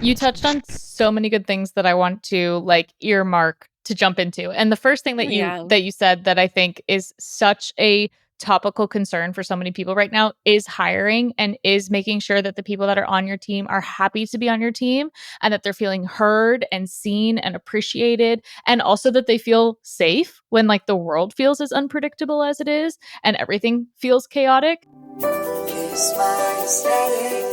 You touched on so many good things that I want to like earmark to jump into. And the first thing that you Yeah. that you said that I think is such a topical concern for so many people right now is hiring and is making sure that the people that are on your team are happy to be on your team and that they're feeling heard and seen and appreciated and also that they feel safe when like the world feels as unpredictable as it is and everything feels chaotic. Kiss my aesthetic,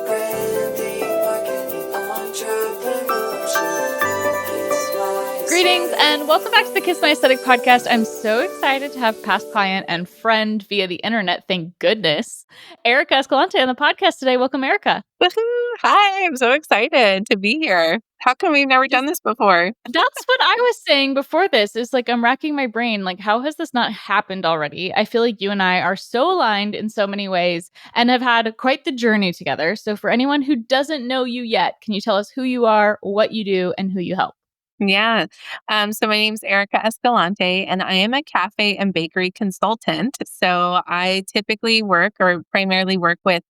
branding, marketing, entrepreneurship. Kiss my Greetings aesthetic. and welcome back to the Kiss My Aesthetic podcast. I'm so excited to have past client and friend via the internet, thank goodness, Erica Escalante on the podcast today. Welcome, Erica. Woohoo! Hi, I'm so excited to be here. How come we've never done Just this before? that's what I was saying before this is like I'm racking my brain. Like, how has this not happened already? I feel like you and I are so aligned in so many ways and have had quite the journey together. So, for anyone who doesn't know you yet, can you tell us who you are, what you do, and who you help? Yeah. So my name's Erica Escalante, and I am a cafe and bakery consultant. So I typically work or primarily work with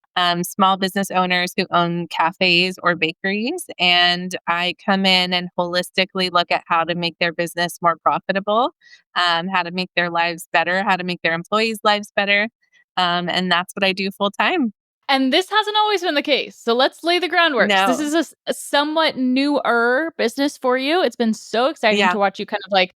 small business owners who own cafes or bakeries. And I come in and holistically look at how to make their business more profitable, how to make their lives better, how to make their employees' lives better. And that's what I do full time. And this hasn't always been the case. So let's lay the groundwork. This No. is a somewhat newer business for you. It's been so exciting Yeah. to watch you kind of like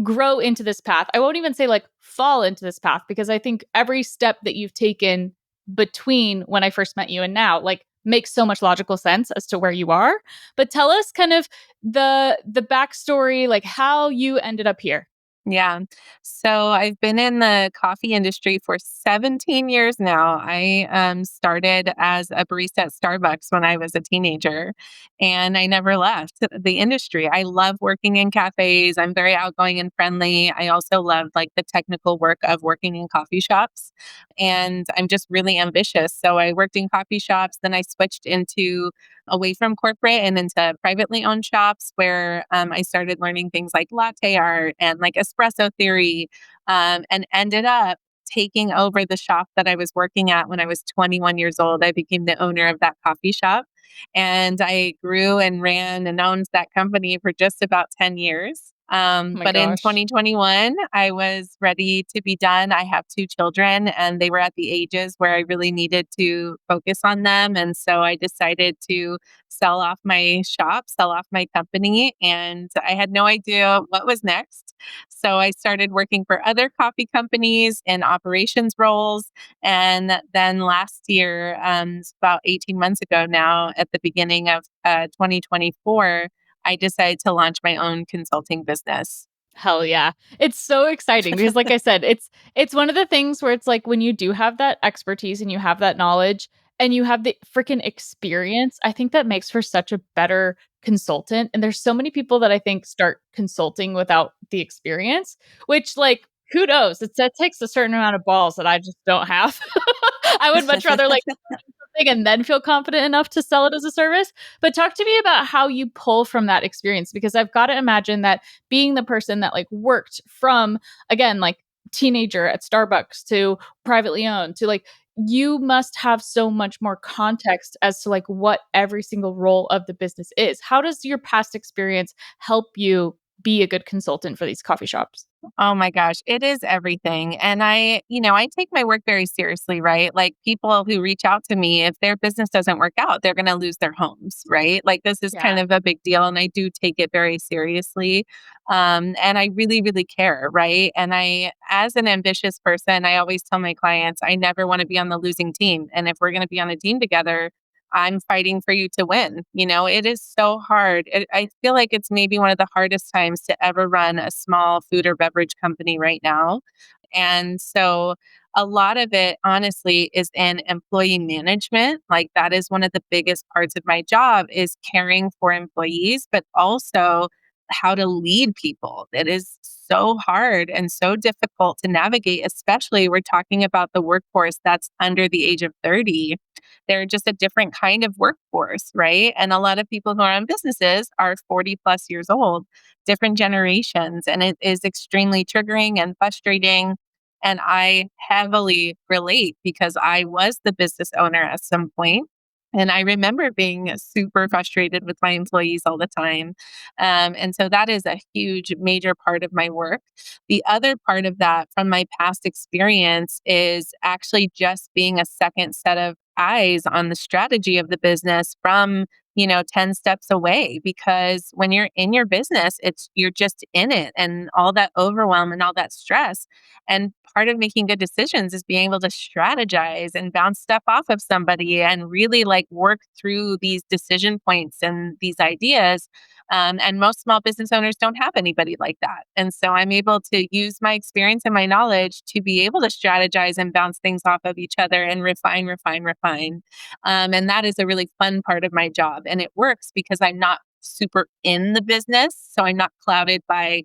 grow into this path. I won't even say like fall into this path because I think every step that you've taken between when I first met you and now like makes so much logical sense as to where you are. But tell us kind of the backstory, like how you ended up here. Yeah. So I've been in the coffee industry for 17 years now. I started as a barista at Starbucks when I was a teenager, and I never left the industry. I love working in cafes. I'm very outgoing and friendly. I also love like the technical work of working in coffee shops, and I'm just really ambitious. So I worked in coffee shops, then I switched into away from corporate and into privately owned shops where I started learning things like latte art and like espresso theory, and ended up taking over the shop that I was working at when I was 21 years old. I became the owner of that coffee shop, and I grew and ran and owned that company for just about 10 years. Oh my But in gosh. 2021, I was ready to be done. I have two children, and they were at the ages where I really needed to focus on them. And so I decided to sell off my shop, sell off my company, and I had no idea what was next. So I started working for other coffee companies in operations roles. And then last year, about 18 months ago now, at the beginning of 2024, I decided to launch my own consulting business. Hell yeah. It's so exciting because like I said, it's one of the things where it's like when you do have that expertise and you have that knowledge and you have the freaking experience, I think that makes for such a better consultant. And there's so many people that I think start consulting without the experience, which like kudos. That takes a certain amount of balls that I just don't have. I would much rather like something and then feel confident enough to sell it as a service. But talk to me about how you pull from that experience because I've got to imagine that being the person that like worked from again like teenager at Starbucks to privately owned to like you must have so much more context as to like what every single role of the business is. How does your past experience help you be a good consultant for these coffee shops? Oh my gosh, it is everything. And I take my work very seriously, right? Like people who reach out to me, if their business doesn't work out, they're going to lose their homes, right? Like this is kind Yeah. of a big deal. And I do take it very seriously. And I really, really care, right? And as an ambitious person, I always tell my clients, I never want to be on the losing team. And if we're going to be on a team together, I'm fighting for you to win. It is so hard. I feel like it's maybe one of the hardest times to ever run a small food or beverage company right now. And so a lot of it, honestly, is in employee management. Like that is one of the biggest parts of my job is caring for employees, but also how to lead people. It is so hard and so difficult to navigate, especially we're talking about the workforce that's under the age of 30. They're just a different kind of workforce, right? And a lot of people who are in businesses are 40 plus years old, different generations. And it is extremely triggering and frustrating. And I heavily relate because I was the business owner at some point. And I remember being super frustrated with my employees all the time. And so that is a huge, major part of my work. The other part of that from my past experience is actually just being a second set of eyes on the strategy of the business from 10 steps away, because when you're in your business, you're just in it, and all that overwhelm and all that stress. And part of making good decisions is being able to strategize and bounce stuff off of somebody and really like work through these decision points and these ideas. And most small business owners don't have anybody like that. And so I'm able to use my experience and my knowledge to be able to strategize and bounce things off of each other and refine, refine, refine. And that is a really fun part of my job. And it works because I'm not super in the business. So I'm not clouded by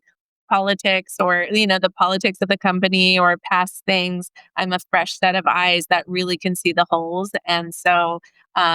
politics or the politics of the company or past things. I'm a fresh set of eyes that really can see the holes. And so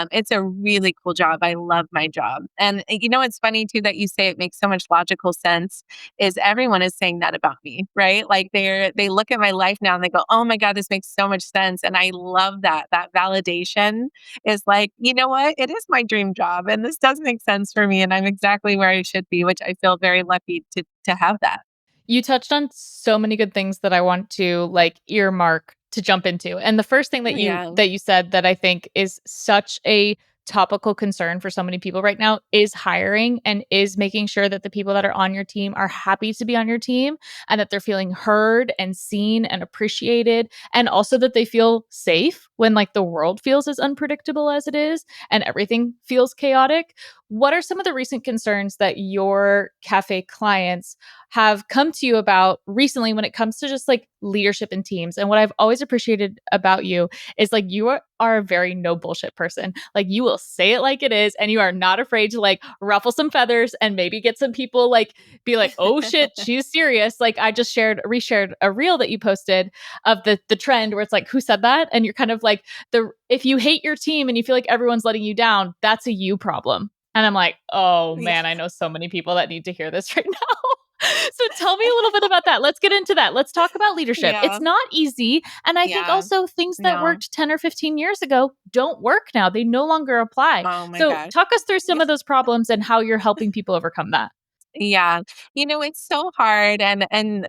it's a really cool job. I love my job. And it's funny too that you say it makes so much logical sense, is everyone is saying that about me, right? Like they look at my life now and they go, oh my God, this makes so much sense. And I love that validation is like, you know what, it is my dream job and this does make sense for me and I'm exactly where I should be, which I feel very lucky to have that. You touched on so many good things that I want to like earmark to jump into. And the first thing that you Yeah. that you said that I think is such a topical concern for so many people right now is hiring, and is making sure that the people that are on your team are happy to be on your team, and that they're feeling heard and seen and appreciated, and also that they feel safe when like the world feels as unpredictable as it is and everything feels chaotic. What are some of the recent concerns that your cafe clients have come to you about recently when it comes to just like leadership in teams? And what I've always appreciated about you is like are a very no bullshit person. Like you will say it like it is, and you are not afraid to like ruffle some feathers and maybe get some people like be like, oh shit, she's serious. Like I just reshared a reel that you posted of the trend where it's like, who said that? And you're kind of like, the if you hate your team and you feel like everyone's letting you down, that's a you problem. And I'm like, oh Yeah. man, I know so many people that need to hear this right now. So tell me a little bit about that. Let's get into that. Let's talk about leadership. Yeah. It's not easy. And I think Yeah. also things that No. worked 10 or 15 years ago don't work now. They no longer apply. Oh my So gosh. talk us through some of those problems and how you're helping people overcome that. Yeah. It's so hard, and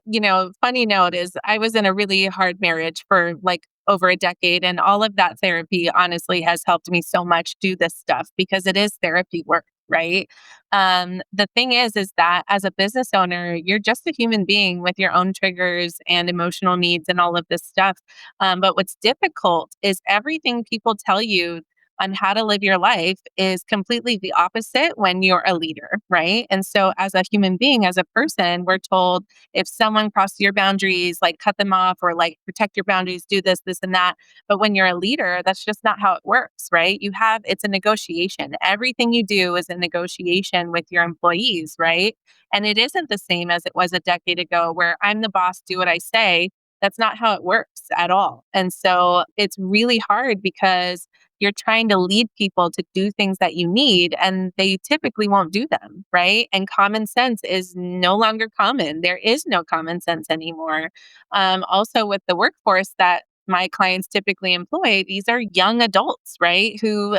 funny note is I was in a really hard marriage for like over a decade, and all of that therapy honestly has helped me so much do this stuff because it is therapy work, right? The thing is that as a business owner, you're just a human being with your own triggers and emotional needs and all of this stuff. But what's difficult is everything people tell you on how to live your life is completely the opposite when you're a leader, right? And so, as a human being, as a person, we're told if someone crosses your boundaries, like cut them off or like protect your boundaries, do this, this, and that. But when you're a leader, that's just not how it works, right? It's a negotiation. Everything you do is a negotiation with your employees, right? And it isn't the same as it was a decade ago where I'm the boss, do what I say. That's not how it works at all. And so it's really hard because you're trying to lead people to do things that you need and they typically won't do them, right? And common sense is no longer common. There is no common sense anymore. Also, with the workforce that my clients typically employ, these are young adults, right? Who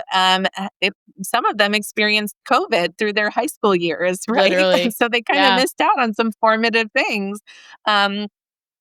some of them experienced COVID through their high school years, right? And Literally. so they kind of Yeah. missed out on some formative things. Um,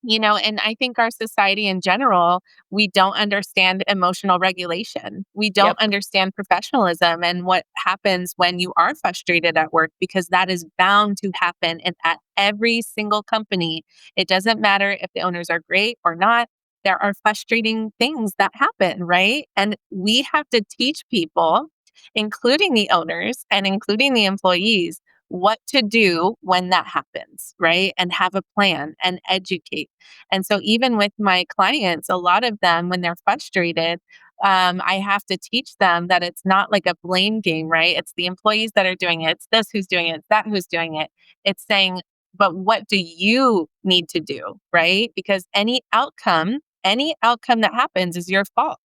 and I think our society in general, we don't understand emotional regulation. We don't Yep. understand professionalism and what happens when you are frustrated at work, because that is bound to happen at every single company. It doesn't matter if the owners are great or not. There are frustrating things that happen, right? And we have to teach people, including the owners and including the employees, what to do when that happens, right? And have a plan and educate. And so, even with my clients, a lot of them, when they're frustrated, I have to teach them that it's not like a blame game, right? It's the employees that are doing it. It's this who's doing it. It's that who's doing it. It's saying, but what do you need to do, right? Because any outcome that happens is your fault,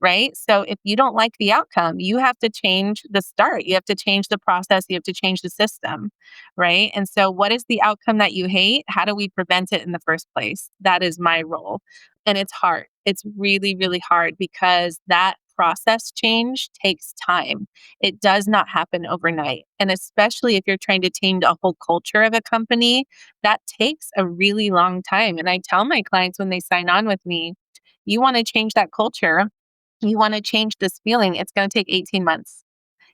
right? So if you don't like the outcome, you have to change the start. You have to change the process. You have to change the system, right? And so, what is the outcome that you hate? How do we prevent it in the first place? That is my role. And it's hard. It's really, really hard because that process change takes time. It does not happen overnight. And especially if you're trying to change a whole culture of a company, that takes a really long time. And I tell my clients when they sign on with me, you want to change that culture, you want to change this feeling, it's going to take 18 months.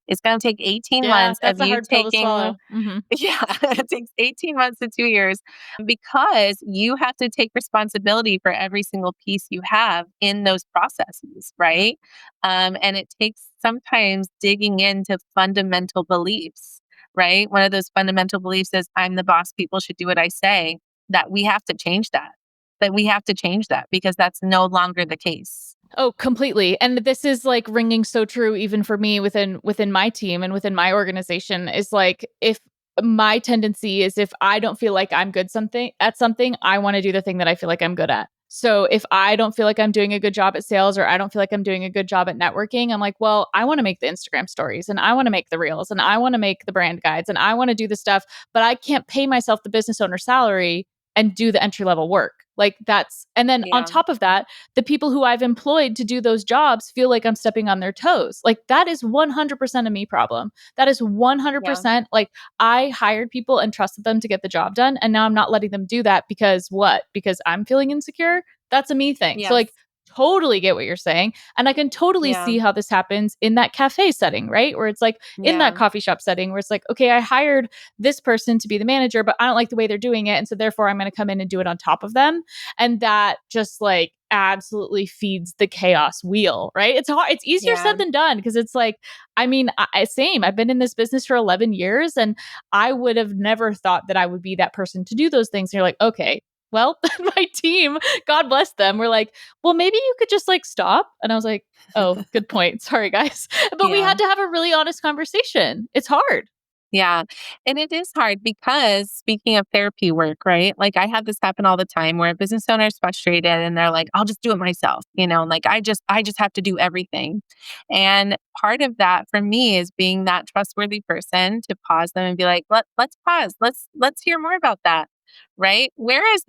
It's going to take 18 Yeah, months of that's a you hard pill to taking, swallow. Mhm. yeah, it takes 18 months to 2 years because you have to take responsibility for every single piece you have in those processes, right? And it takes sometimes digging into fundamental beliefs, right? One of those fundamental beliefs is I'm the boss, people should do what I say, that we have to change that, that we have to change that because that's no longer the case. Oh, completely. And this is like ringing so true even for me within my team and within my organization is like if my tendency is if I don't feel like I'm good something at something, I want to do the thing that I feel like I'm good at. So if I don't feel like I'm doing a good job at sales or I don't feel like I'm doing a good job at networking, I'm like, well, I want to make the Instagram stories and I want to make the reels and I want to make the brand guides and I want to do the stuff, but I can't pay myself the business owner salary and do the entry level work. Like that's, and then on Yeah. top of that, the people who I've employed to do those jobs feel like I'm stepping on their toes. Like that is 100% a me problem. That is Yeah. 100% like I hired people and trusted them to get the job done. And now I'm not letting them do that because what? Because I'm feeling insecure? That's a me thing. So Yes. like totally get what you're saying. And I can totally Yeah. see how this happens in that cafe setting, right? Where it's like in that Yeah. coffee shop setting where it's like, okay, I hired this person to be the manager, but I don't like the way they're doing it. And so therefore I'm going to come in and do it on top of them. And that just like absolutely feeds the chaos wheel, right? It's hard. It's easier Yeah. said than done because it's like, I mean, same. I've been in this business for 11 years and I would have never thought that I would be that person to do those things. And you're like, okay, well, my team, God bless them, were like, well, maybe you could just like stop. And I was like, oh, good point. Sorry, guys. But we Yeah. had to have a really honest conversation. It's hard. Yeah. And it is hard because speaking of therapy work, right? Like I have this happen all the time where a business owner is frustrated and they're like, I'll just do it myself, like I just have to do everything. And part of that for me is being that trustworthy person to pause them and be like, let's pause. Let's hear more about that. Right? Where is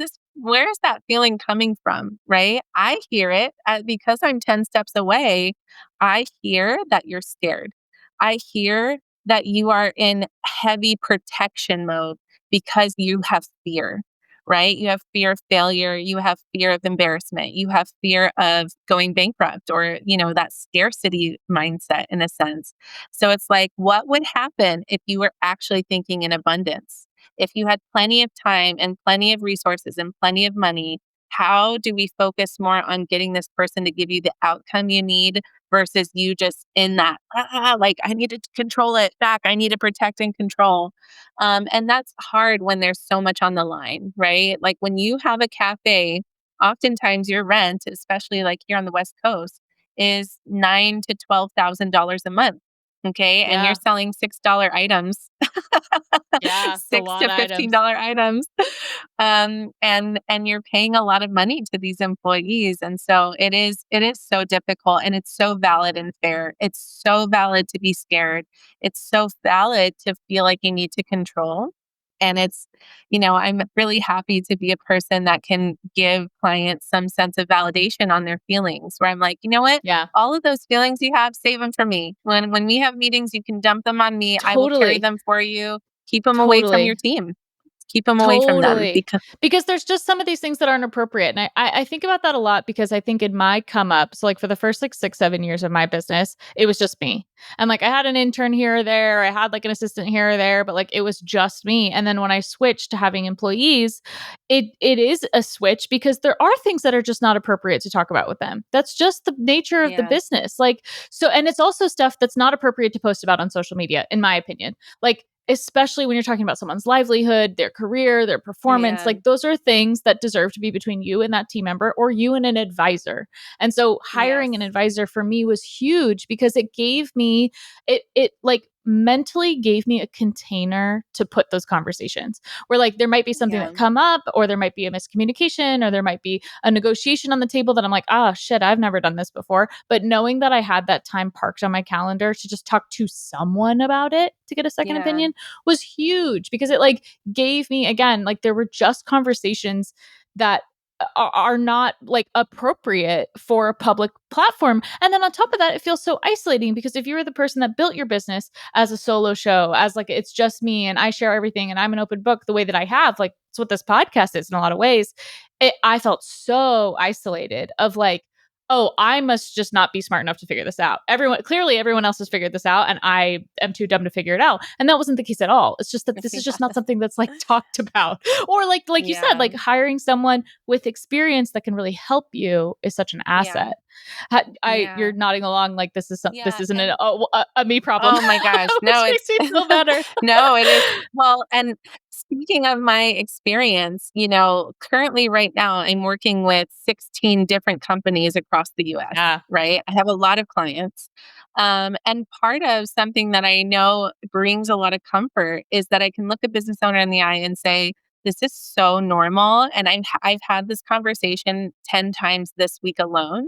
that feeling coming from? Right? I hear it because I'm 10 steps away. I hear that you're scared. I hear that you are in heavy protection mode because you have fear, right? You have fear of failure. You have fear of embarrassment. You have fear of going bankrupt or, that scarcity mindset in a sense. So it's like, what would happen if you were actually thinking in abundance? If you had plenty of time and plenty of resources and plenty of money, how do we focus more on getting this person to give you the outcome you need versus you just in that, like, I need to control it back. I need to protect and control. And that's hard when there's so much on the line, right? Like when you have a cafe, oftentimes your rent, especially like here on the West Coast, is $9,000 to $12,000 a month. Okay. And you're Yeah. selling $6 items, Yeah. It's a six lot to of items. $15 items. And you're paying a lot of money to these employees. And so it is so difficult and it's so valid and fair. It's so valid to be scared. It's so valid to feel like you need to control. And I'm really happy to be a person that can give clients some sense of validation on their feelings where I'm like, you know what? Yeah. All of those feelings you have, save them for me. When we have meetings, you can dump them on me. I will carry Totally. them for you. Keep them away from your Totally. team. Keep them away from them Totally. because Because there's just some of these things that aren't appropriate. And I think about that a lot because I think in my come up, so like for the first like 6, 7 years of my business, it was just me. And like I had an intern here or there, I had like an assistant here or there, but like it was just me. And then when I switched to having employees, it is a switch because there are things that are just not appropriate to talk about with them. That's just the nature of the yeah, business. Like so, and it's also stuff that's not appropriate to post about on social media, in my opinion. Like especially when you're talking about someone's livelihood, their career, their performance, yeah, like those are things that deserve to be between you and that team member or you and an advisor. And so hiring an yes, advisor for me was huge because it gave me it like mentally gave me a container to put those conversations where like there might be something yeah, that come up or there might be a miscommunication or there might be a negotiation on the table that I'm like, oh shit, I've never done this before. But knowing that I had that time parked on my calendar to just talk to someone about it to get a second yeah, opinion was huge because it like gave me again, like there were just conversations that are not like appropriate for a public platform. And then on top of that, it feels so isolating because if you were the person that built your business as a solo show, as like it's just me and I share everything and I'm an open book the way that I have, like it's what this podcast is in a lot of ways. I felt so isolated of like, oh, I must just not be smart enough to figure this out. Everyone else has figured this out, and I am too dumb to figure it out. And that wasn't the case at all. It's just that this is just not something that's like talked about, or like you said, Yeah. like hiring someone with experience that can really help you is such an Yeah. asset. Yeah. You're nodding along like this Yeah. isn't And a me problem, oh my gosh. which No, makes me feel better. no, it is. Well, and speaking of my experience, currently right now I'm working with 16 different companies across the US, Yeah, right? I have a lot of clients. And part of something that I know brings a lot of comfort is that I can look a business owner in the eye and say, this is so normal. And I've had this conversation 10 times this week alone.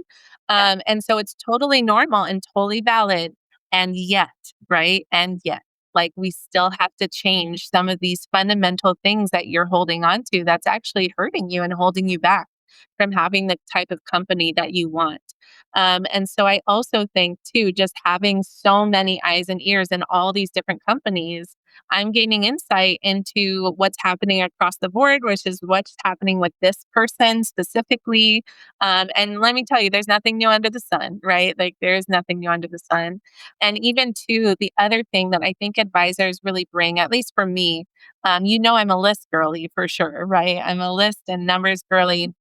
yeah, And so it's totally normal and totally valid. And yet, right? And yet, like we still have to change some of these fundamental things that you're holding on to that's actually hurting you and holding you back from having the type of company that you want. And so I also think too, just having so many eyes and ears in all these different companies, I'm gaining insight into what's happening across the board, which is what's happening with this person specifically. And let me tell you, there's nothing new under the sun, right? Like there's nothing new under the sun. And even too, the other thing that I think advisors really bring, at least for me, I'm a list girly for sure, right? I'm a list and numbers girly.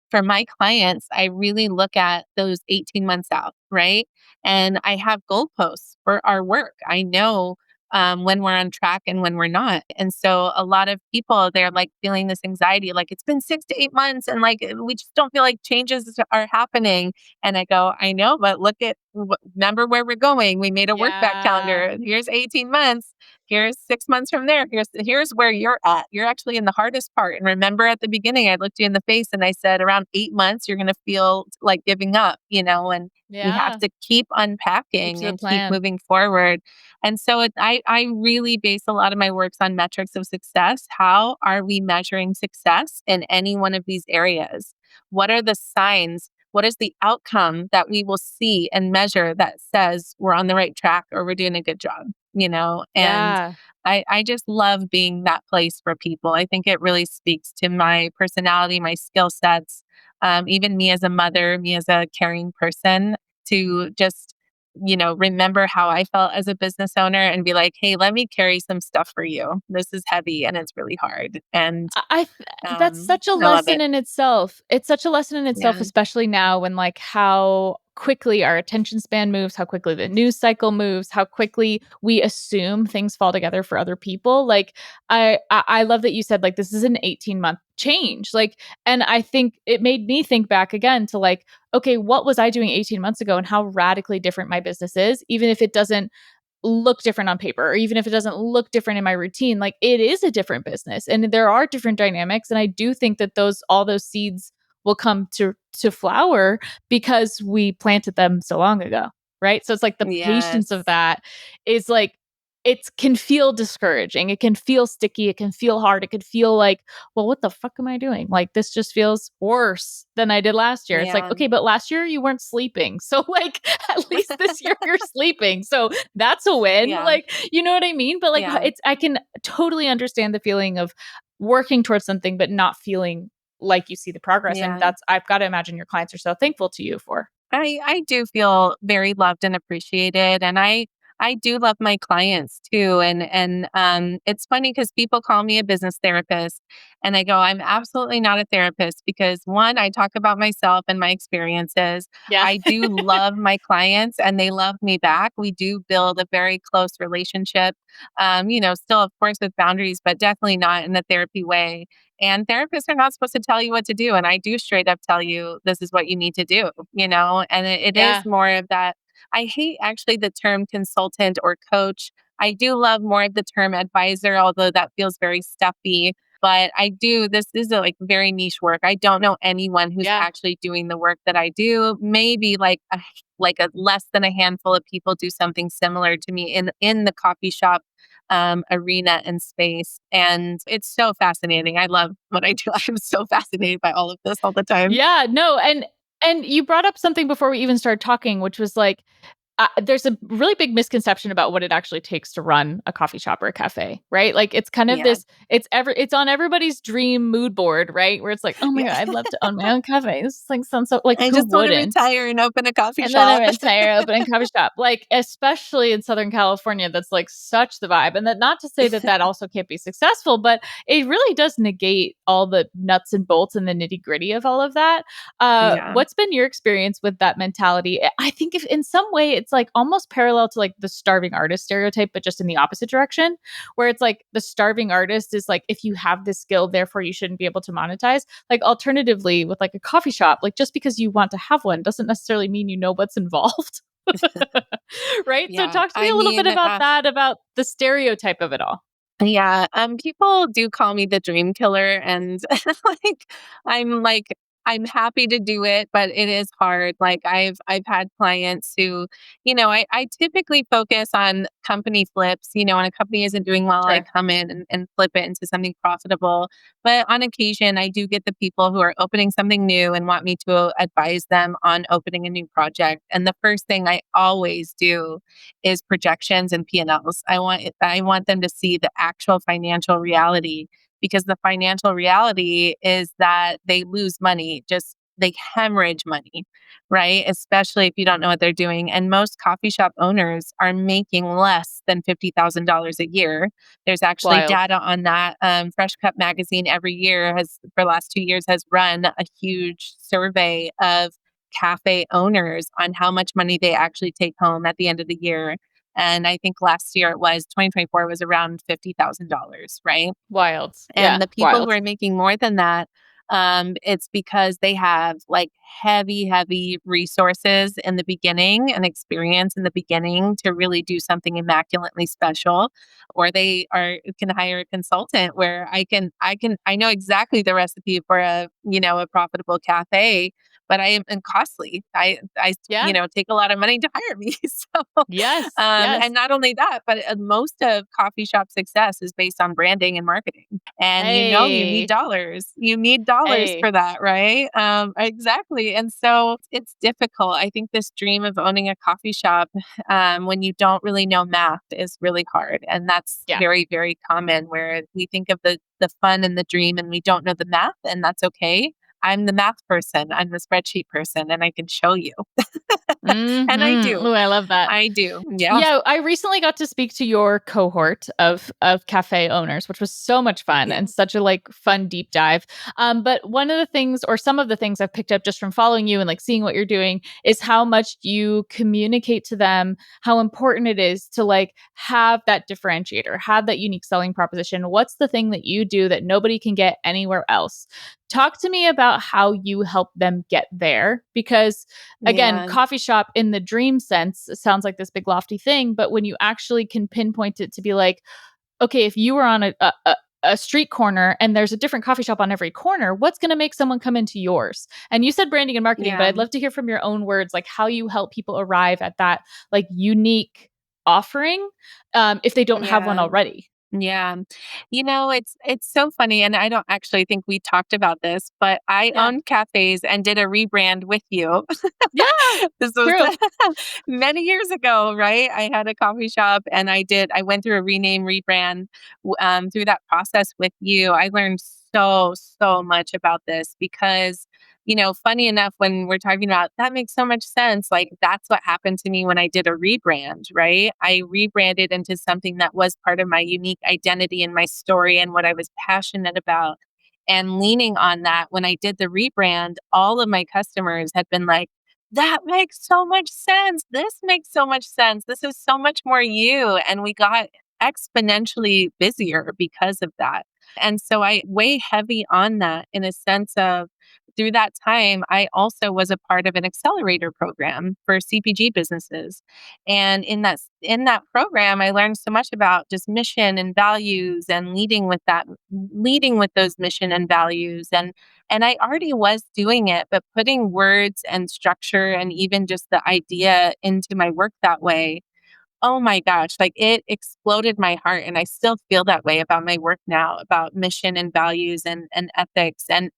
For my clients, I really look at those 18 months out, right? And I have goalposts for our work. I know when we're on track and when we're not. And so a lot of people, they're like feeling this anxiety, like it's been 6 to 8 months and like we just don't feel like changes are happening. And I go, I know, but remember where we're going. We made a work back yeah, calendar. Here's 18 months. Here's 6 months from there. Here's where you're at. You're actually in the hardest part. And remember at the beginning, I looked you in the face and I said, around 8 months, you're going to feel like giving up, and we have yeah. to keep Keep unpacking to the and keep plan. moving forward. And so I really base a lot of my works on metrics of success. How are we measuring success in any one of these areas? What are the signs? What is the outcome that we will see and measure that says we're on the right track or we're doing a good job? And Yeah. I just love being that place for people. I think it really speaks to my personality, my skill sets, even me as a mother, me as a caring person to just, remember how I felt as a business owner and be like, hey, let me carry some stuff for you. This is heavy and it's really hard. And That's such a I love lesson it. in itself. It's such a lesson in itself, Yeah. especially now when like how quickly our attention span moves, how quickly the news cycle moves, how quickly we assume things fall together for other people. Like I love that you said like this is an 18-month change. Like, and I think it made me think back again to like, okay, what was I doing 18 months ago and how radically different my business is, even if it doesn't look different on paper or even if it doesn't look different in my routine, like it is a different business and there are different dynamics, and I do think that all those seeds will come to flower because we planted them so long ago, right? So it's like the patience of Yes. that is like it can feel discouraging, it can feel sticky, it can feel hard, it could feel like, well, what the fuck am I doing? Like this just feels worse than I did last year. It's like, Yeah. okay, but last year you weren't sleeping, so like at least this year you're sleeping, so that's a win. Yeah. Like, you know what I mean? But like, Yeah. I can totally understand the feeling of working towards something, but not feeling like you see the progress. And Yeah. that's, I've got to imagine your clients are so thankful to you for. I do feel very loved and appreciated, and I do love my clients too. And it's funny because people call me a business therapist, and I go, I'm absolutely not a therapist because one, I talk about myself and my experiences. Yeah. I do love my clients, and they love me back. We do build a very close relationship. Still of course with boundaries, but definitely not in the therapy way. And therapists are not supposed to tell you what to do. And I do straight up tell you, this is what you need to do. And it is Yeah. more of that. I hate actually the term consultant or coach. I do love more of the term advisor, although that feels very stuffy. But this is a like very niche work. I don't know anyone who's Yeah. actually doing the work that I do. Maybe like a less than a handful of people do something similar to me in the coffee shop arena and space. And it's so fascinating. I love what I do. I'm so fascinated by all of this all the time. Yeah, no, and you brought up something before we even started talking, which was like, there's a really big misconception about what it actually takes to run a coffee shop or a cafe, right? Like it's kind of Yeah. this, it's on everybody's dream mood board, right? Where it's like, oh my Yeah. God, I'd love to own my own cafe. This like sounds so like I who just want to wouldn't? retire and open a coffee And then I shop. retire, open a coffee shop, like especially in Southern California, that's like such the vibe. And that not to say that that also can't be successful, but it really does negate all the nuts and bolts and the nitty gritty of all of that. Yeah. What's been your experience with that mentality? I think if in some way it's like almost parallel to like the starving artist stereotype, but just in the opposite direction, where it's like the starving artist is like, if you have this skill, therefore you shouldn't be able to monetize. Like alternatively, with like a coffee shop, like just because you want to have one doesn't necessarily mean you know what's involved. Right? So Yeah. talk to me I a little bit mean, about that, about the stereotype of it all. yeah, people do call me the dream killer, and like I'm like I'm happy to do it, but it is hard. Like I've had clients who, I typically focus on company flips. When a company isn't doing well, I Sure. come in and flip it into something profitable. But on occasion, I do get the people who are opening something new and want me to advise them on opening a new project. And the first thing I always do is projections and P&Ls. I want them to see the actual financial reality, because the financial reality is that they lose money, just they hemorrhage money, right? Especially if you don't know what they're doing. And most coffee shop owners are making less than $50,000 a year. There's actually Wild. data on that. Fresh Cup Magazine every year for the last 2 years, has run a huge survey of cafe owners on how much money they actually take home at the end of the year. And I think last year, it was 2024, was around $50,000, right? Wild. And Yeah. the people who Wild. are making more than that, it's because they have like heavy, heavy resources in the beginning and experience in the beginning to really do something immaculately special. Or they can hire a consultant where I know exactly the recipe for a profitable cafe, but I am costly. Yeah. Take a lot of money to hire me. So, Yes. Yes. and not only that, but most of coffee shop success is based on branding and marketing. And you need Hey. dollars. You need dollars Hey. for that, right? Exactly. And so it's difficult. I think this dream of owning a coffee shop, when you don't really know math, is really hard. And that's Yeah. very, very common, where we think of the fun and the dream and we don't know the math, and that's okay. I'm the math person. I'm the spreadsheet person, and I can show you. And I Mm-hmm. do. Ooh, I love that. I do. Yeah. Yeah, I recently got to speak to your cohort of cafe owners, which was so much fun Yeah. and such a like fun deep dive. But one of the things, or some of the things I've picked up just from following you and like seeing what you're doing, is how much you communicate to them how important it is to like have that differentiator, have that unique selling proposition. What's the thing that you do that nobody can get anywhere else? Talk to me about how you help them get there, because again, Yeah. coffee shop in the dream sense sounds like this big lofty thing, but when you actually can pinpoint it to be like, okay, if you were on a street corner and there's a different coffee shop on every corner, what's going to make someone come into yours? And you said branding and marketing, but Yeah. I'd love to hear from your own words, like how you help people arrive at that like unique offering, if they don't have one Yeah. already. Yeah. It's so funny, and I don't actually think we talked about this, but I Yeah. owned cafes and did a rebrand with you. Yeah. This was True. many years ago, right? I had a coffee shop, and I went through a rebrand through that process with you. I learned so, so much about this because, funny enough, when we're talking about that makes so much sense. Like that's what happened to me when I did a rebrand, right? I rebranded into something that was part of my unique identity and my story and what I was passionate about. And leaning on that, when I did the rebrand, all of my customers had been like, that makes so much sense. This makes so much sense. This is so much more you. And we got exponentially busier because of that. And so I weigh heavy on that, in a sense of, through that time, I also was a part of an accelerator program for CPG businesses. And in that program, I learned so much about just mission and values, and leading with those mission and values. And I already was doing it, but putting words and structure and even just the idea into my work that way Oh my gosh, like it exploded my heart. And I still feel that way about my work now, about mission and values and ethics and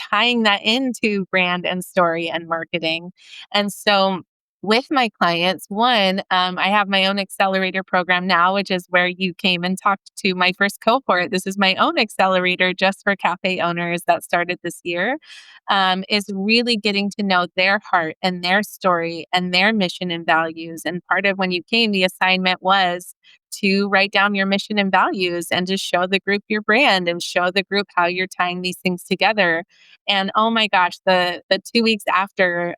tying that into brand and story and marketing. And so with my clients, one, I have my own accelerator program now, which is where you came and talked to my first cohort. This is my own accelerator just for cafe owners that started this year, is really getting to know their heart and their story and their mission and values. And part of when you came, the assignment was to write down your mission and values and to show the group your brand and show the group how you're tying these things together. And oh my gosh, the 2 weeks after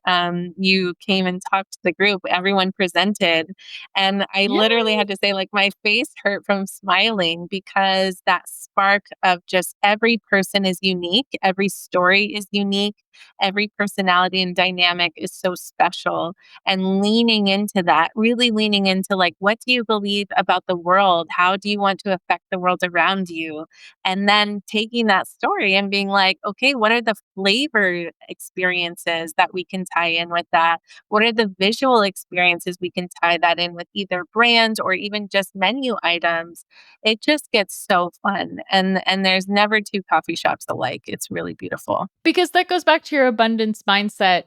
you came and talked to the group, everyone presented, and I literally Yay! had to say, like, my face hurt from smiling because that spark of just every person is unique, every story is unique, every personality and dynamic is so special. And leaning into that, really leaning into like, what do you believe about the world? How do you want to affect the world around you? And then taking that story and being like, okay, what are the flavor experiences that we can tie in with that? What are the visual experiences we can tie that in with either brands or even just menu items? It just gets so fun. And there's never two coffee shops alike. It's really beautiful. Because that goes back to your abundance mindset,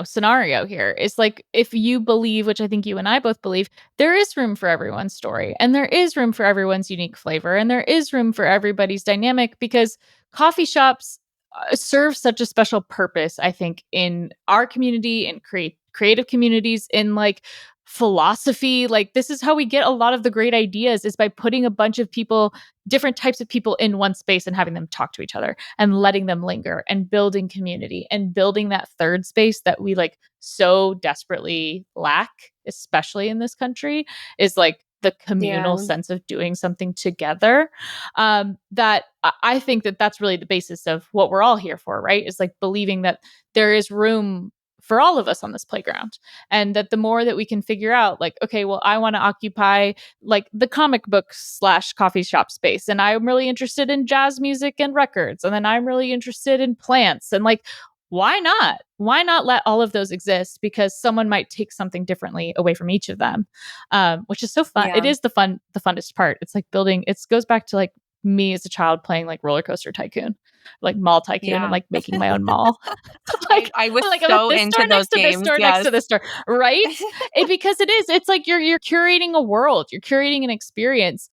scenario here. It's like if you believe, which I think you and I both believe, there is room for everyone's story and there is room for everyone's unique flavor and there is room for everybody's dynamic because coffee shops serve such a special purpose, I think, in our community and creative communities in like philosophy. Like this is how we get a lot of the great ideas is by putting a bunch of people, different types of people in one space and having them talk to each other and letting them linger and building community and building that third space that we like so desperately lack, especially in this country, is like the communal Yeah. sense of doing something together. That I think that that's really the basis of what we're all here for, right? Is like believing that there is room for all of us on this playground and that the more that we can figure out like okay well I want to occupy like the comic book slash coffee shop space and I'm really interested in jazz music and records and then I'm really interested in plants and like why not let all of those exist because someone might take something differently away from each of them, which is so fun. It Yeah. is the funnest part. It's like building, it goes back to like me as a child playing like roller coaster tycoon, like mall tycoon and Yeah. like making my own mall. I, like I was like I'm at so this into store those next to this games. store next Yes. to this store, right? Because it is. It's like you're curating a world. You're curating an experience.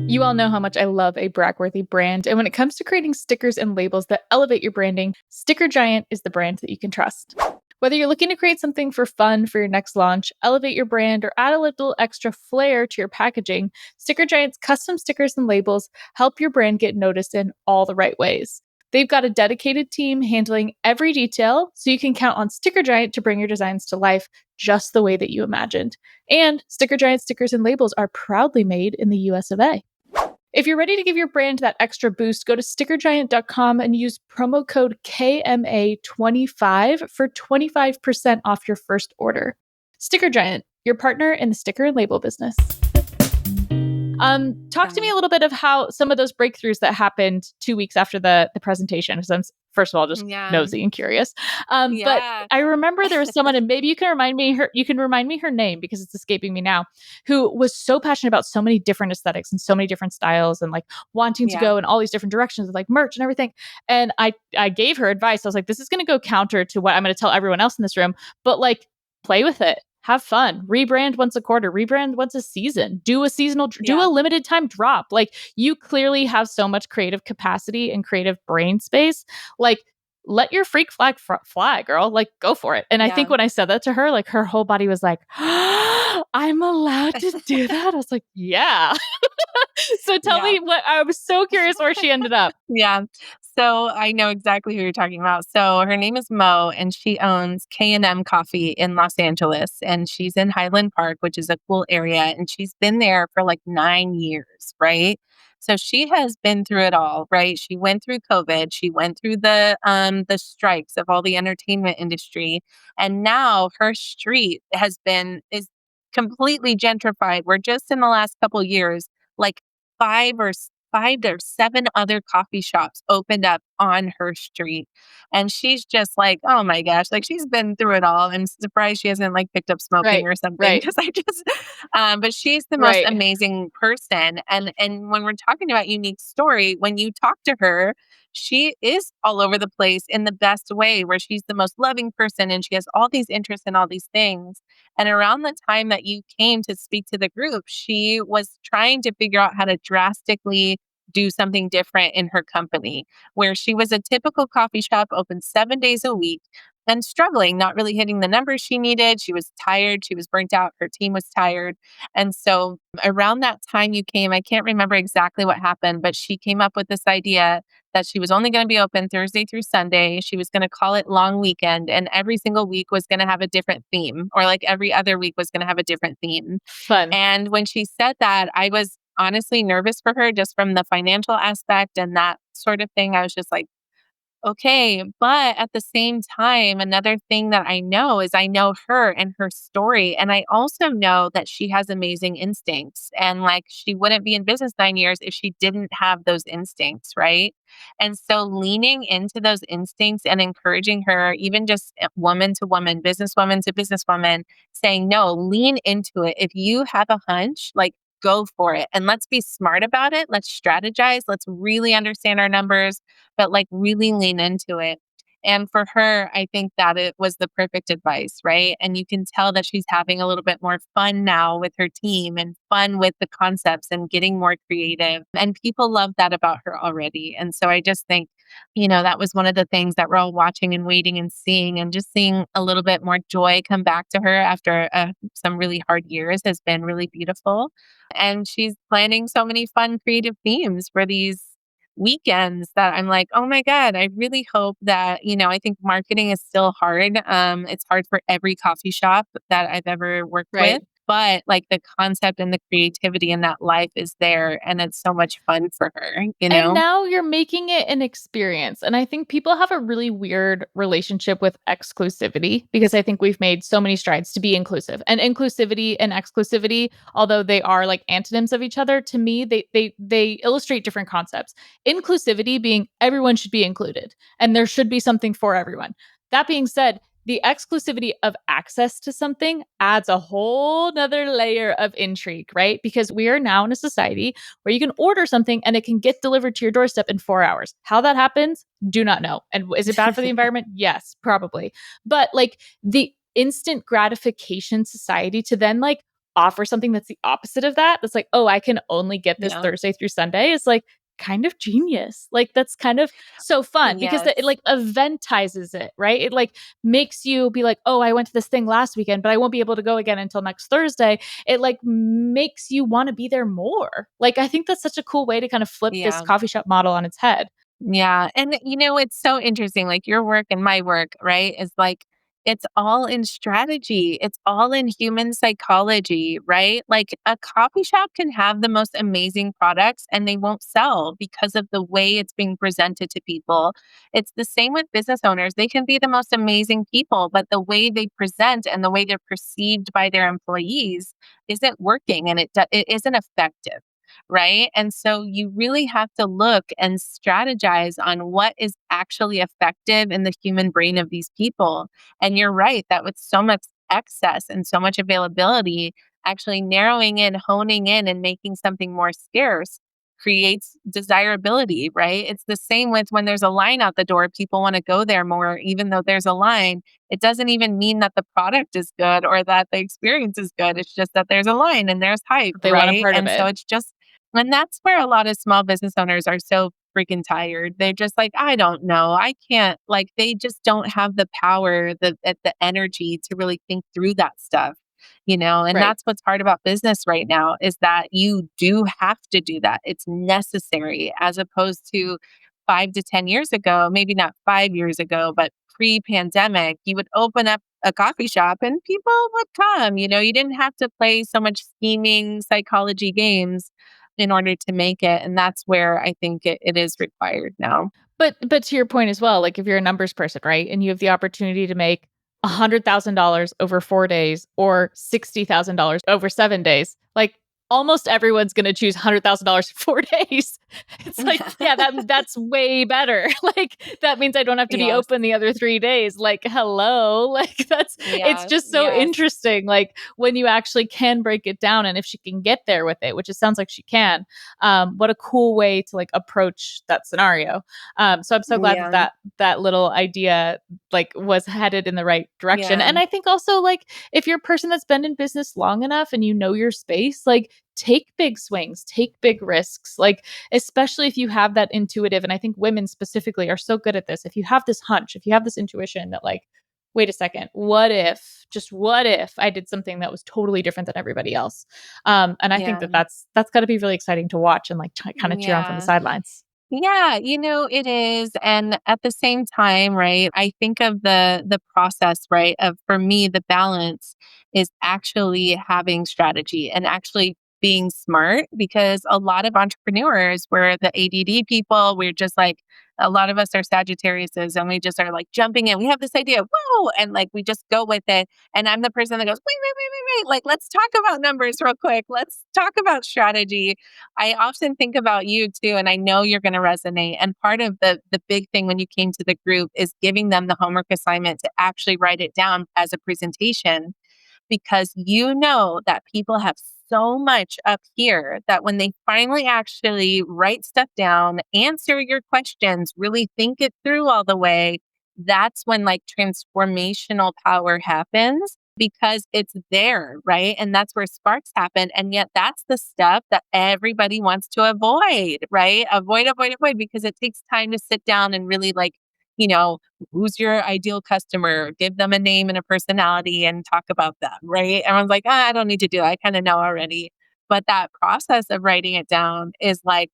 You all know how much I love a bragworthy brand, and when it comes to creating stickers and labels that elevate your branding, Sticker Giant is the brand that you can trust. Whether you're looking to create something for fun for your next launch, elevate your brand, or add a little extra flair to your packaging, Sticker Giant's custom stickers and labels help your brand get noticed in all the right ways. They've got a dedicated team handling every detail, so you can count on Sticker Giant to bring your designs to life just the way that you imagined. And Sticker Giant stickers and labels are proudly made in the US of A. If you're ready to give your brand that extra boost, go to stickergiant.com and use promo code KMA25 for 25% off your first order. Sticker Giant, your partner in the sticker and label business. Talk to me Yeah. a little bit of how some of those breakthroughs that happened 2 weeks after the presentation. Because I'm first of all just Yeah. nosy and curious. But Yeah. I remember there was someone, and maybe you can remind me her. You can remind me her name because it's escaping me now. Who was so passionate about so many different aesthetics and so many different styles, and like wanting to Yeah. go in all these different directions with like merch and everything. And I gave her advice. I was like, this is going to go counter to what I'm going to tell everyone else in this room, but like play with it. Have fun. Rebrand once a quarter, rebrand once a season. Do a seasonal, do Yeah. a limited time drop. Like you clearly have so much creative capacity and creative brain space. Like let your freak flag fly, girl. Like go for it. And I think Yeah. when I said that to her, like her whole body was like, I'm allowed to do that. I was like, yeah. So tell Yeah. me what I was so curious where she ended up. Yeah. So I know exactly who you're talking about. So her name is Mo, and she owns K&M Coffee in Los Angeles, and she's in Highland Park, which is a cool area, and she's been there for like 9 years, right? So she has been through it all, right? She went through COVID, she went through the strikes of all the entertainment industry, and now her street is completely gentrified. We're just in the last couple years, like five or 5 or 7 other coffee shops opened up on her street. And she's just like, oh my gosh, like she's been through it all. I'm surprised she hasn't like picked up smoking Right. or something Right. because I just, but she's the most Right. amazing person. And when we're talking about unique story, when you talk to her, she is all over the place in the best way, where she's the most loving person and she has all these interests in all these things. And around the time that you came to speak to the group, she was trying to figure out how to drastically do something different in her company, where she was a typical coffee shop open 7 days a week and struggling, not really hitting the numbers she needed. She was tired. She was burnt out. Her team was tired. And so around that time you came, I can't remember exactly what happened, but she came up with this idea that she was only going to be open Thursday through Sunday. She was going to call it long weekend, and every single week was going to have a different theme, or like every other week was going to have a different theme. Fun. And when she said that, I was honestly nervous for her just from the financial aspect and that sort of thing. I was just like, okay, but at the same time, another thing that I know is I know her and her story. And I also know that she has amazing instincts. And like she wouldn't be in business 9 years if she didn't have those instincts, right? And so leaning into those instincts and encouraging her, even just woman to woman, businesswoman to businesswoman, saying, no, lean into it. If you have a hunch, like go for it. And let's be smart about it. Let's strategize. Let's really understand our numbers, but like really lean into it. And for her, I think that it was the perfect advice, right? And you can tell that she's having a little bit more fun now with her team and fun with the concepts and getting more creative. And people love that about her already. And so I just think, that was one of the things that we're all watching and waiting and seeing, and just seeing a little bit more joy come back to her after some really hard years has been really beautiful. And she's planning so many fun, creative themes for these weekends that I'm like, oh my God, I really hope that, I think marketing is still hard. It's hard for every coffee shop that I've ever worked with. Right. But like the concept and the creativity in that life is there, and it's so much fun for her. And now you're making it an experience. And I think people have a really weird relationship with exclusivity, because I think we've made so many strides to be inclusive. And inclusivity and exclusivity, although they are like antonyms of each other, to me they illustrate different concepts. Inclusivity being everyone should be included and there should be something for everyone. That being said, the exclusivity of access to something adds a whole nother layer of intrigue, right? Because we are now in a society where you can order something and it can get delivered to your doorstep in 4 hours. How that happens, do not know. And is it bad for the environment? Yes, probably. But like the instant gratification society to then like offer something that's the opposite of that, that's like, oh, I can only get this Yeah. Thursday through Sunday, is like kind of genius. Like that's kind of so fun because Yes. it like eventizes it, right? It like makes you be like, oh, I went to this thing last weekend, but I won't be able to go again until next Thursday. It like makes you want to be there more. Like I think that's such a cool way to kind of flip this Yeah. coffee shop model on its head. Yeah. And it's so interesting. Like your work and my work, right? Is like it's all in strategy. It's all in human psychology, right? Like a coffee shop can have the most amazing products and they won't sell because of the way it's being presented to people. It's the same with business owners. They can be the most amazing people, but the way they present and the way they're perceived by their employees isn't working, and it isn't effective. Right. And so you really have to look and strategize on what is actually effective in the human brain of these people. And you're right that with so much excess and so much availability, actually narrowing in, honing in, and making something more scarce creates desirability, right? It's the same with when there's a line out the door, people want to go there more, even though there's a line. It doesn't even mean that the product is good or that the experience is good. It's just that there's a line and there's hype, They want a right? part of And so it. it's just, and that's where a lot of small business owners are so freaking tired. They're just like, I don't know. I can't, like, they just don't have the power, the energy to really think through that stuff. And Right. that's what's hard about business right now, is that you do have to do that. It's necessary, as opposed to 5 to 10 years ago, maybe not 5 years ago, but pre-pandemic, you would open up a coffee shop and people would come. You didn't have to play so much scheming psychology games in order to make it. And that's where I think it is required now. But to your point as well, like if you're a numbers person, right, and you have the opportunity to make $100,000 over 4 days or $60,000 over 7 days, like almost everyone's going to choose $100,000 for 4 days. It's like, yeah, that's way better. Like that means I don't have to be Yes. open the other 3 days. Like, hello. Like it's Yeah. just so Yes. interesting. Like when you actually can break it down and if she can get there with it, which it sounds like she can, what a cool way to like approach that scenario. So I'm so glad that Yeah. that little idea like was headed in the right direction. Yeah. And I think also like if you're a person that's been in business long enough and you know your space, like take big swings, take big risks. Like especially if you have that intuitive, and I think women specifically are so good at this. If you have this hunch, if you have this intuition that like, wait a second, what if, just what if I did something that was totally different than everybody else? And I think Yeah. that that's got to be really exciting to watch and like kind of cheer on from the Yeah. sidelines. Yeah, it is. And at the same time, right, I think of the process, right, of for me, the balance is actually having strategy and actually being smart because a lot of entrepreneurs, we're the ADD people, we're just like a lot of us are Sagittariuses and we just are like jumping in. We have this idea, whoa, and like we just go with it. And I'm the person that goes, wait. Like, let's talk about numbers real quick. Let's talk about strategy. I often think about you too, and I know you're going to resonate. And part of the big thing when you came to the group is giving them the homework assignment to actually write it down as a presentation because you know that people have so much up here that when they finally actually write stuff down, answer your questions, really think it through all the way, that's when like transformational power happens because it's there, right? And that's where sparks happen. And yet that's the stuff that everybody wants to avoid, right? Avoid, because it takes time to sit down and really like, you know, who's your ideal customer? Give them a name and a personality and talk about them, right? Everyone's like, I don't need to do that. I kind of know already. But that process of writing it down is like,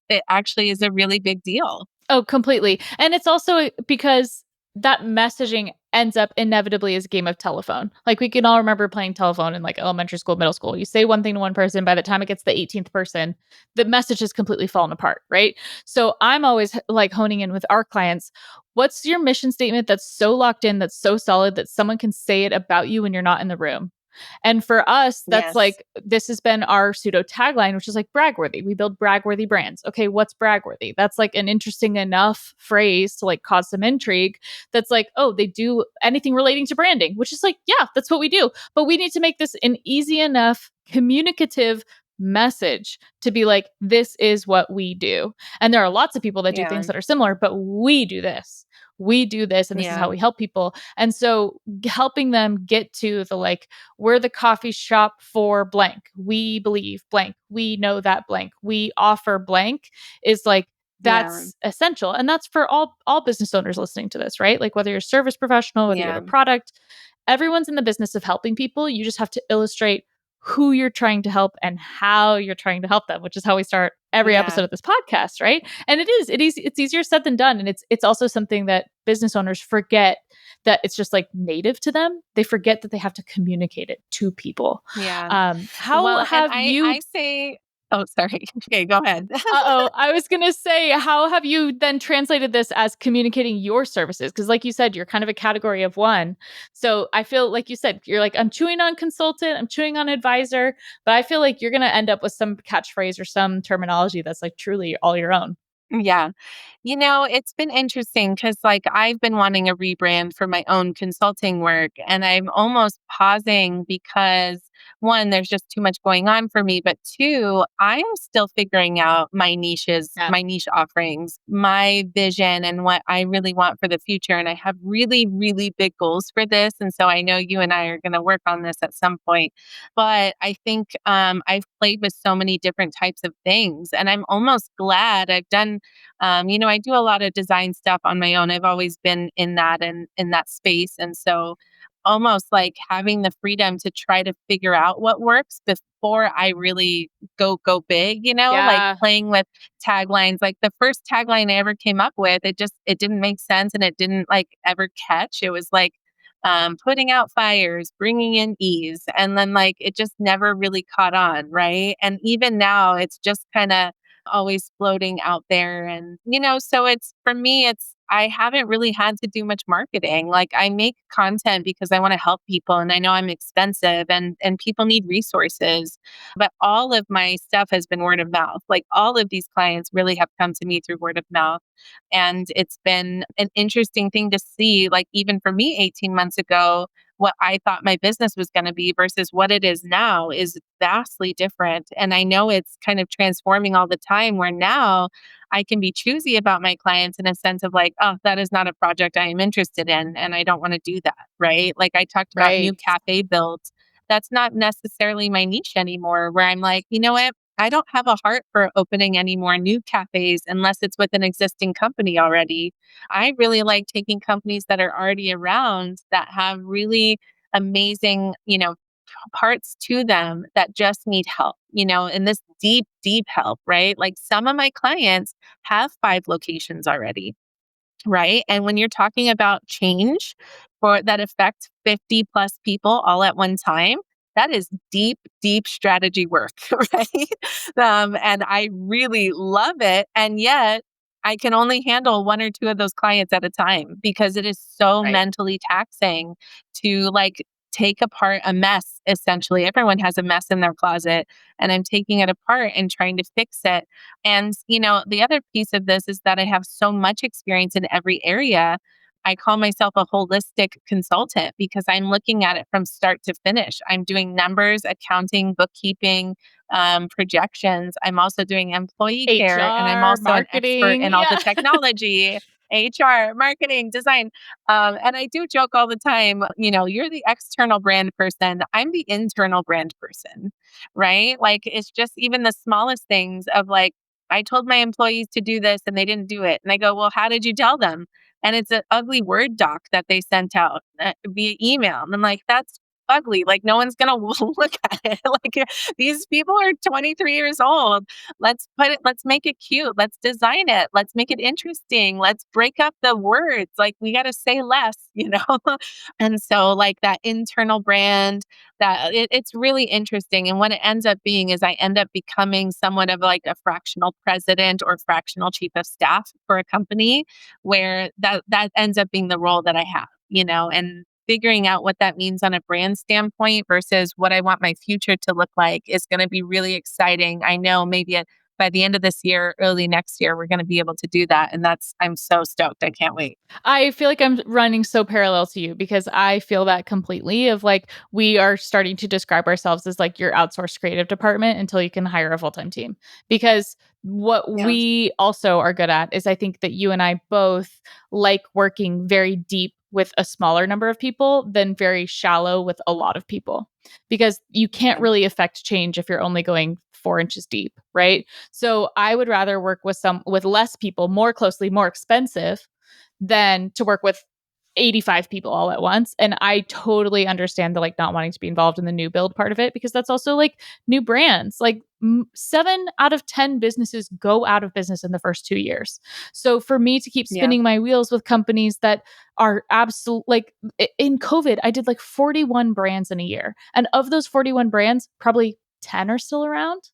it actually is a really big deal. Oh, completely. And it's also because that messaging ends up inevitably as a game of telephone. Like we can all remember playing telephone in like elementary school, middle school. You say one thing to one person, by the time it gets the 18th person, the message has completely fallen apart, right? So I'm always like honing in with our clients. What's your mission statement that's so locked in, that's so solid that someone can say it about you when you're not in the room? And for us, that's Yes. like, this has been our pseudo tagline, which is like bragworthy. We build bragworthy brands. Okay, what's bragworthy? That's like an interesting enough phrase to like cause some intrigue. That's like, oh, they do anything relating to branding, which is like, yeah, that's what we do. But we need to make this an easy enough communicative message to be like, this is what we do. And there are lots of people that do Yeah. things that are similar, but we do this. We do this, and this is Yeah. how we help people. And so helping them get to the like, we're the coffee shop for blank. We believe blank. We know that blank. We offer blank is like Yeah. that's essential. And that's for all business owners listening to this, right? Like whether you're a service professional, whether you have Yeah. a product, everyone's in the business of helping people. You just have to illustrate who you're trying to help and how you're trying to help them, which is how we start every Yeah. episode of this podcast, right? And it's easier said than done. And it's also something that business owners forget that it's just like native to them. They forget that they have to communicate it to people. Yeah. How Well, and have I you say, oh, sorry. Okay, go ahead. uh-oh, I was going to say, how have you then translated this as communicating your services? Because like you said, you're kind of a category of one. So I feel like you said, you're like, I'm chewing on consultant, I'm chewing on advisor, but I feel like you're going to end up with some catchphrase or some terminology that's like truly all your own. Yeah. It's been interesting because, like, I've been wanting a rebrand for my own consulting work, and I'm almost pausing because one, there's just too much going on for me, but two, I'm still figuring out my niches, Yeah. my niche offerings, my vision, and what I really want for the future. And I have really, really big goals for this. And so I know you and I are going to work on this at some point. But I think I've played with so many different types of things, and I'm almost glad I've done I do a lot of design stuff on my own. I've always been in that and in that space. And so almost like having the freedom to try to figure out what works before I really go big, like Yeah. playing with taglines. Like the first tagline I ever came up with, it didn't make sense and it didn't like ever catch. It was like putting out fires, bringing in ease. And then like it just never really caught on. Right. And even now it's just kind of always floating out there. And, so it's for me, I haven't really had to do much marketing. Like I make content because I want to help people and I know I'm expensive and people need resources. But all of my stuff has been word of mouth. Like all of these clients really have come to me through word of mouth. And it's been an interesting thing to see, like even for me 18 months ago, what I thought my business was going to be versus what it is now is vastly different. And I know it's kind of transforming all the time where now I can be choosy about my clients in a sense of like, oh, that is not a project I am interested in. And I don't want to do that. Right. Like I talked about new Right. cafe builds. That's not necessarily my niche anymore, where I'm like, you know what? I don't have a heart for opening any more new cafes unless it's with an existing company already. I really like taking companies that are already around that have really amazing, parts to them that just need help, and this deep, deep help, right? Like some of my clients have 5 locations already. Right. And when you're talking about change for that affects 50 plus people all at one time, that is deep, deep strategy work, right? And I really love it. And yet I can only handle 1 or 2 of those clients at a time because it is so Right. mentally taxing to like take apart a mess. Essentially, everyone has a mess in their closet, and I'm taking it apart and trying to fix it. And, the other piece of this is that I have so much experience in every area. I call myself a holistic consultant because I'm looking at it from start to finish. I'm doing numbers, accounting, bookkeeping, projections. I'm also doing employee care, and I'm HR, also an expert marketing. in all the Yeah. technology, HR, marketing, design. And I do joke all the time, you're the external brand person. I'm the internal brand person, right? Like it's just even the smallest things of like, I told my employees to do this and they didn't do it. And I go, well, how did you tell them? And it's an ugly Word doc that they sent out via email. And I'm like, that's ugly. Like, no one's going to look at it. Like, these people are 23 years old. Let's make it cute. Let's design it. Let's make it interesting. Let's break up the words. Like, we got to say less, And so, like, that internal brand, it's really interesting. And what it ends up being is I end up becoming somewhat of like a fractional president or fractional chief of staff for a company where that ends up being the role that I have, and figuring out what that means on a brand standpoint versus what I want my future to look like is going to be really exciting. I know maybe by the end of this year, early next year, we're going to be able to do that. And I'm so stoked. I can't wait. I feel like I'm running so parallel to you because I feel that completely of like we are starting to describe ourselves as like your outsourced creative department until you can hire a full-time team. Because what Yeah. we also are good at is I think that you and I both like working very deep with a smaller number of people than very shallow with a lot of people. Because you can't Yeah. really affect change if you're only going 4 inches deep, right? So I would rather work with less people, more closely, more expensive than to work with 85 people all at once. And I totally understand the like not wanting to be involved in the new build part of it because that's also like new brands. Like 7 out of 10 businesses go out of business in the first 2 years. So for me to keep Yeah. spinning my wheels with companies that are absolute, like in COVID, I did like 41 brands in a year. And of those 41 brands, probably 10 are still around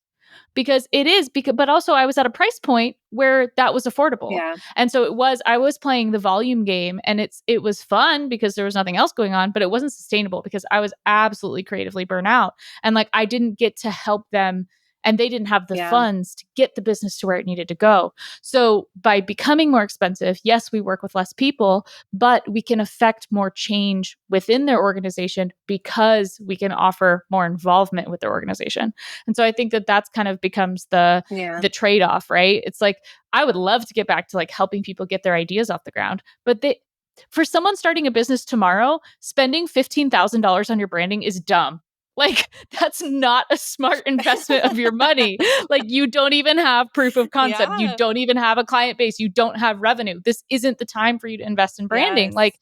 because it is because but also I was at a price point where that was affordable. Yeah. And so I was playing the volume game and it was fun because there was nothing else going on, but it wasn't sustainable because I was absolutely creatively burnt out and like I didn't get to help them and they didn't have the Yeah. funds to get the business to where it needed to go. So by becoming more expensive, yes, we work with less people, but we can affect more change within their organization because we can offer more involvement with their organization. And so I think that that's kind of becomes Yeah. the trade-off, right? It's like I would love to get back to like helping people get their ideas off the ground, but for someone starting a business tomorrow, spending $15,000 on your branding is dumb. Like that's not a smart investment of your money. Like you don't even have proof of concept. You Yeah. don't even have a client base. You don't have revenue. This isn't the time for you to invest in branding. Yes. Like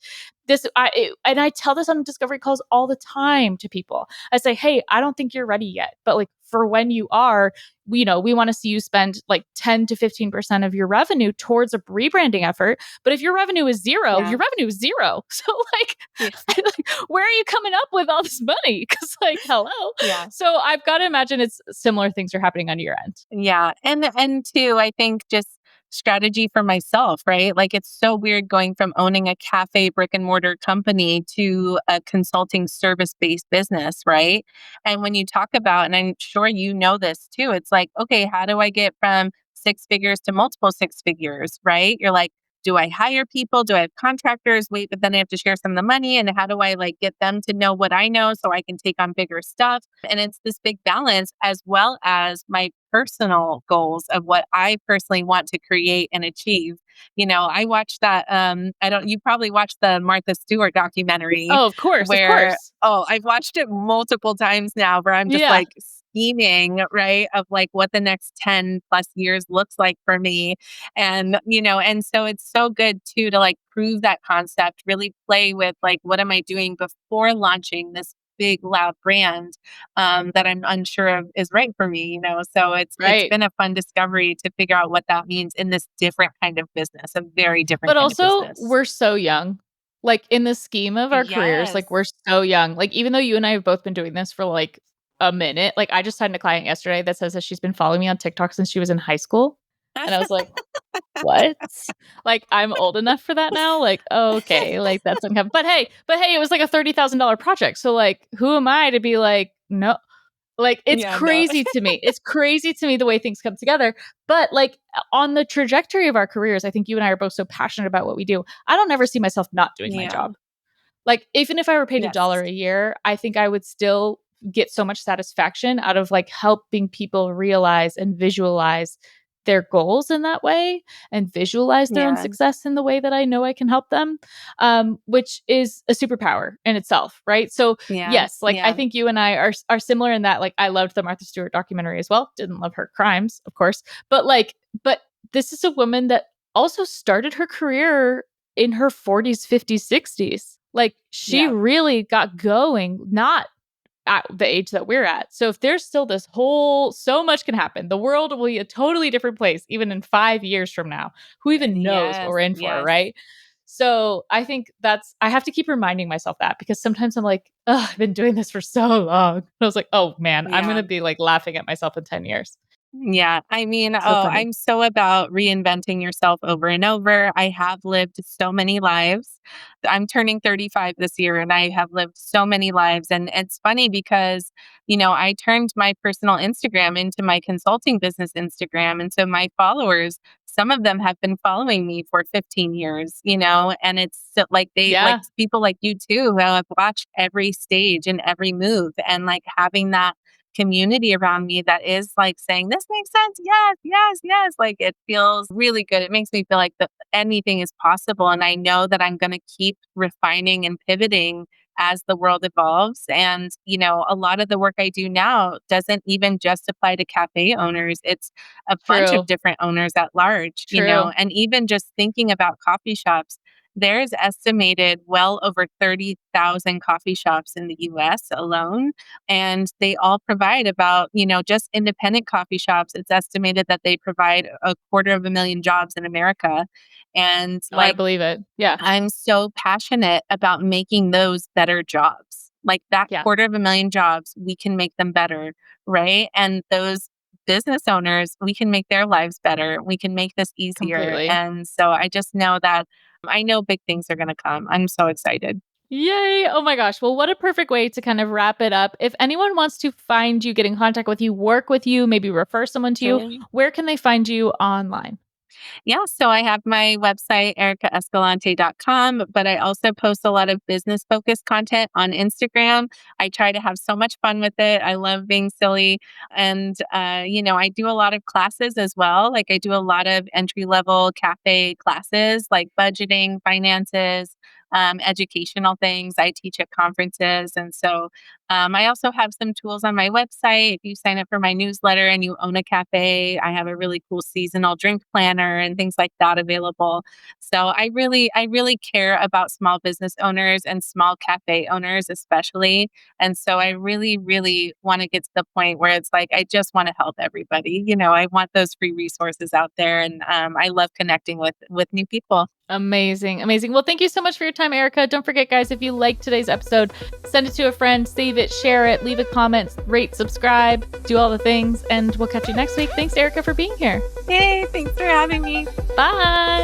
and I tell this on discovery calls all the time to people. I say, "Hey, I don't think you're ready yet, but like for when you are, we want to see you spend like 10 to 15% of your revenue towards a rebranding effort. But if your revenue is zero, Yeah. your revenue is zero. So like, Yeah. where are you coming up with all this money? Because like, hello. Yeah. So I've got to imagine it's similar things are happening on your end. Yeah. And two, I think just strategy for myself, right? Like it's so weird going from owning a cafe brick and mortar company to a consulting service based business, right? And when you talk about, and I'm sure you know this too, it's like, okay, how do I get from six figures to multiple six figures, right? You're like, do I hire people? Do I have contractors? Wait, but then I have to share some of the money. And how do I like get them to know what I know so I can take on bigger stuff? And it's this big balance as well as my personal goals of what I personally want to create and achieve. I watched that I don't you probably watched the Martha Stewart documentary Oh, of course, of where course. I've watched it multiple times now where I'm just Yeah, like scheming, right? Of like what the next 10 plus years looks like for me. And so it's so good too to like prove that concept, really play with like, what am I doing before launching this big loud brand that I'm unsure of is right for me. So it's right. been a fun discovery to figure out what that means in this different kind of business, a very different But kind of also, business. we're so young. Like, in the scheme of our careers, Yes. like, we're so young. Like, even though you and I have both been doing this for, like, a minute, like, I just had a client yesterday that says that she's been following me on TikTok since she was in high school, and I was like, "What?" Like, I'm old enough for that now? Like, okay, like, that's uncom but hey, it was, like, a $30,000 project, so, like, who am I to be like, "No." Like, it's Yeah, no. crazy to me. It's crazy to me the way things come together. But, like, on the trajectory of our careers, I think you and I are both so passionate about what we do. I don't ever see myself not doing my Yeah. job. Like, even if I were paid a Yes. dollar a year, I think I would still get so much satisfaction out of, like, helping people realize and visualize their goals in that way and visualize their own Yeah. success in the way that I know I can help them, which is a superpower in itself, right? So, Yeah. yes, like, I Yeah. think you and I are similar in that, like, I loved the Martha Stewart documentary as well. Didn't love her crimes, of course, but, like, but this is a woman that also started her career in her 40s, 50s, 60s. Like, she Yeah. really got going, not at the age that we're at. So if there's still this whole so much can happen. The world will be a totally different place even in 5 years from now. Who even knows what Yes. we're in for, Yes. right? So I think I have to keep reminding myself that because sometimes I'm like, "Ugh, I've been doing this for so long." And I was like, "Oh man, I'm Yeah. gonna be like laughing at myself in 10 years." Yeah, I mean, So funny. I'm so about reinventing yourself over and over. I have lived so many lives. I'm turning 35 this year and I have lived so many lives. And it's funny because I turned my personal Instagram into my consulting business Instagram. And so my followers, some of them have been following me for 15 years, and it's like they like Yeah, people like you too who have watched every stage and every move and like having that community around me that is like saying, this makes sense. Yes, yes, yes. Like it feels really good. It makes me feel like anything is possible. And I know that I'm going to keep refining and pivoting as the world evolves. And a lot of the work I do now doesn't even just apply to cafe owners, it's a bunch of true. different owners at large, True. and even just thinking about coffee shops. There's estimated well over 30,000 coffee shops in the US alone, and they all provide about just independent coffee shops. It's estimated that they provide a quarter of a million jobs in America. And Oh, I like, believe it. Yeah. I'm so passionate about making those better jobs. Like that Yeah, quarter of a million jobs, we can make them better, right? And those business owners, we can make their lives better. We can make this easier. completely. And so I just know that I know big things are going to come. I'm so excited. Yay. Oh my gosh. Well, what a perfect way to kind of wrap it up. If anyone wants to find you, get in contact with you, work with you, maybe refer someone to you, Sure. where can they find you online? Yeah, so I have my website, ericaescalante.com, but I also post a lot of business focused content on Instagram. I try to have so much fun with it. I love being silly. And I do a lot of classes as well. Like I do a lot of entry level cafe classes, like budgeting, finances, educational things. I teach at conferences. And so I also have some tools on my website. If you sign up for my newsletter and you own a cafe, I have a really cool seasonal drink planner and things like that available. So I really care about small business owners and small cafe owners especially. And so I really, really want to get to the point where it's like I just want to help everybody. I want those free resources out there, and I love connecting with new people. Amazing. Amazing. Well, thank you so much for your time, Erica. Don't forget, guys, if you liked today's episode, send it to a friend, save leave it, share it, leave a comment, rate, subscribe, do all the things, and we'll catch you next week. Thanks, Erica, for being here. Hey, thanks for having me. Bye.